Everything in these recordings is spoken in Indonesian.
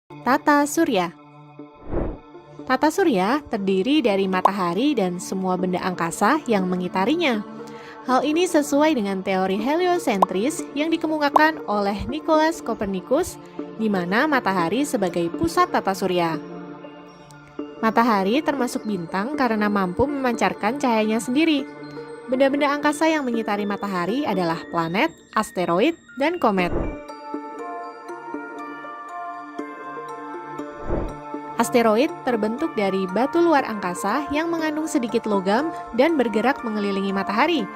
Tata surya. Tata surya terdiri dari matahari dan semua benda angkasa yang mengitarinya. Hal ini sesuai dengan teori heliosentris yang dikemukakan oleh Nicolaus Copernicus, di mana matahari sebagai pusat tata surya. Matahari termasuk bintang karena mampu memancarkan cahayanya sendiri. Benda-benda angkasa yang mengitari matahari adalah planet, asteroid, dan komet. Asteroid terbentuk dari batu luar angkasa yang mengandung sedikit logam dan bergerak mengelilingi matahari.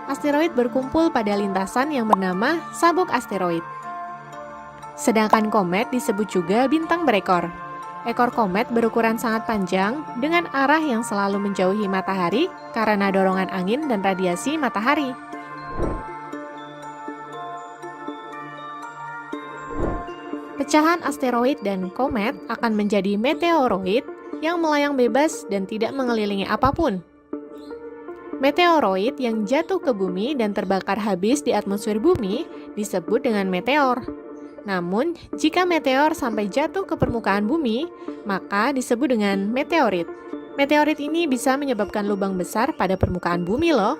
Asteroid berkumpul pada lintasan yang bernama sabuk asteroid. Sedangkan komet disebut juga bintang berekor. Ekor komet berukuran sangat panjang dengan arah yang selalu menjauhi matahari karena dorongan angin dan radiasi matahari. Pecahan asteroid dan komet akan menjadi meteoroid yang melayang bebas dan tidak mengelilingi apapun. Meteoroid yang jatuh ke bumi dan terbakar habis di atmosfer bumi disebut dengan meteor. Namun, jika meteor sampai jatuh ke permukaan bumi, maka disebut dengan meteorit. Meteorit ini bisa menyebabkan lubang besar pada permukaan bumi loh.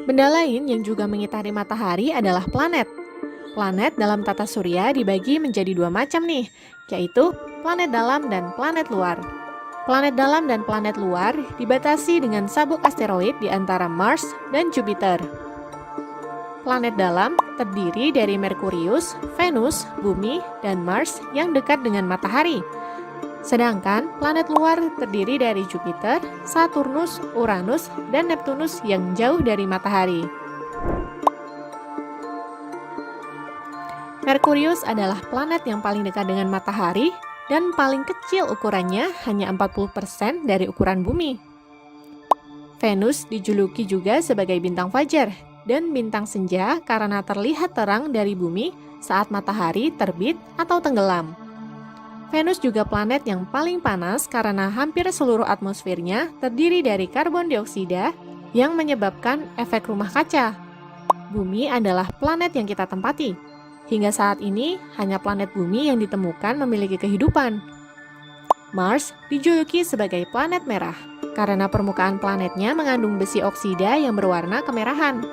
Benda lain yang juga mengitari matahari adalah planet. Planet dalam tata surya dibagi menjadi dua macam nih, yaitu planet dalam dan planet luar. Planet dalam dan planet luar dibatasi dengan sabuk asteroid di antara Mars dan Jupiter. Planet dalam terdiri dari Merkurius, Venus, Bumi, dan Mars yang dekat dengan matahari. Sedangkan planet luar terdiri dari Jupiter, Saturnus, Uranus, dan Neptunus yang jauh dari matahari. Merkurius adalah planet yang paling dekat dengan matahari dan paling kecil ukurannya hanya 40% dari ukuran bumi. Venus dijuluki juga sebagai bintang fajar dan bintang senja karena terlihat terang dari bumi saat matahari terbit atau tenggelam. Venus juga planet yang paling panas karena hampir seluruh atmosfernya terdiri dari karbon dioksida yang menyebabkan efek rumah kaca. Bumi adalah planet yang kita tempati. Hingga saat ini, hanya planet bumi yang ditemukan memiliki kehidupan. Mars dijuluki sebagai planet merah, karena permukaan planetnya mengandung besi oksida yang berwarna kemerahan.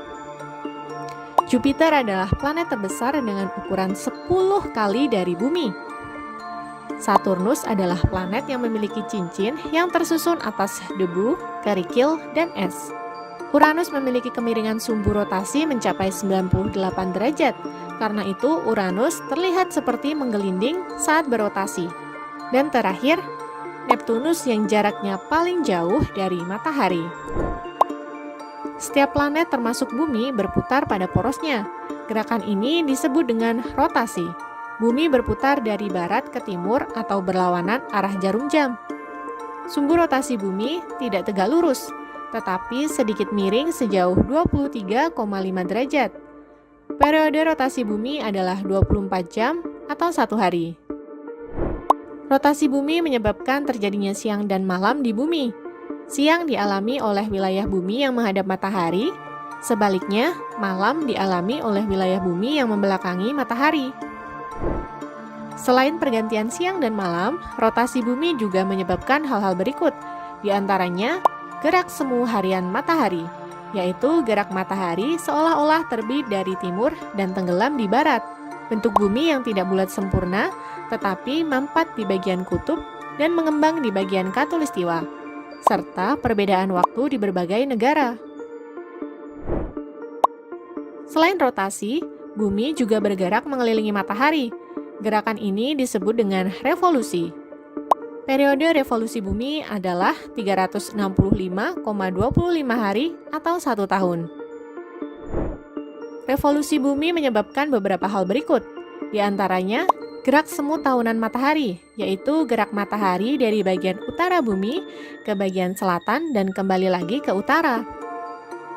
Jupiter adalah planet terbesar dengan ukuran 10 kali dari bumi. Saturnus adalah planet yang memiliki cincin yang tersusun atas debu, kerikil, dan es. Uranus memiliki kemiringan sumbu rotasi mencapai 98 derajat. Karena itu, Uranus terlihat seperti menggelinding saat berotasi. Dan terakhir, Neptunus yang jaraknya paling jauh dari matahari. Setiap planet termasuk bumi berputar pada porosnya. Gerakan ini disebut dengan rotasi. Bumi berputar dari barat ke timur atau berlawanan arah jarum jam. Sumbu rotasi bumi tidak tegak lurus, tetapi sedikit miring sejauh 23,5 derajat. Periode rotasi bumi adalah 24 jam atau 1 hari. Rotasi bumi menyebabkan terjadinya siang dan malam di bumi. Siang dialami oleh wilayah bumi yang menghadap matahari, sebaliknya malam dialami oleh wilayah bumi yang membelakangi matahari. Selain pergantian siang dan malam, rotasi bumi juga menyebabkan hal-hal berikut, di antaranya gerak semu harian matahari, yaitu gerak matahari seolah-olah terbit dari timur dan tenggelam di barat. Bentuk bumi yang tidak bulat sempurna, tetapi mampat di bagian kutub dan mengembang di bagian khatulistiwa, serta perbedaan waktu di berbagai negara. Selain rotasi, bumi juga bergerak mengelilingi matahari. Gerakan ini disebut dengan revolusi. Periode revolusi bumi adalah 365,25 hari atau 1 tahun. Revolusi bumi menyebabkan beberapa hal berikut, di antaranya gerak semu tahunan matahari, yaitu gerak matahari dari bagian utara bumi ke bagian selatan dan kembali lagi ke utara.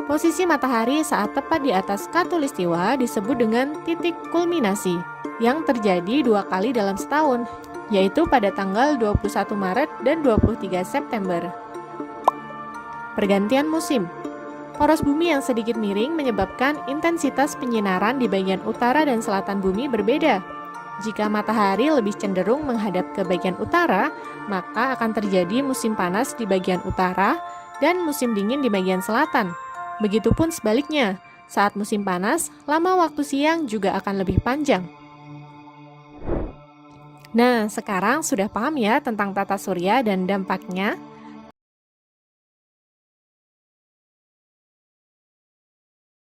Posisi matahari saat tepat di atas khatulistiwa disebut dengan titik kulminasi, yang terjadi 2 kali dalam setahun, yaitu pada tanggal 21 Maret dan 23 September. Pergantian musim. Poros bumi yang sedikit miring menyebabkan intensitas penyinaran di bagian utara dan selatan bumi berbeda. Jika matahari lebih cenderung menghadap ke bagian utara, maka akan terjadi musim panas di bagian utara dan musim dingin di bagian selatan. Begitupun sebaliknya, saat musim panas, lama waktu siang juga akan lebih panjang. Nah, sekarang sudah paham ya tentang tata surya dan dampaknya?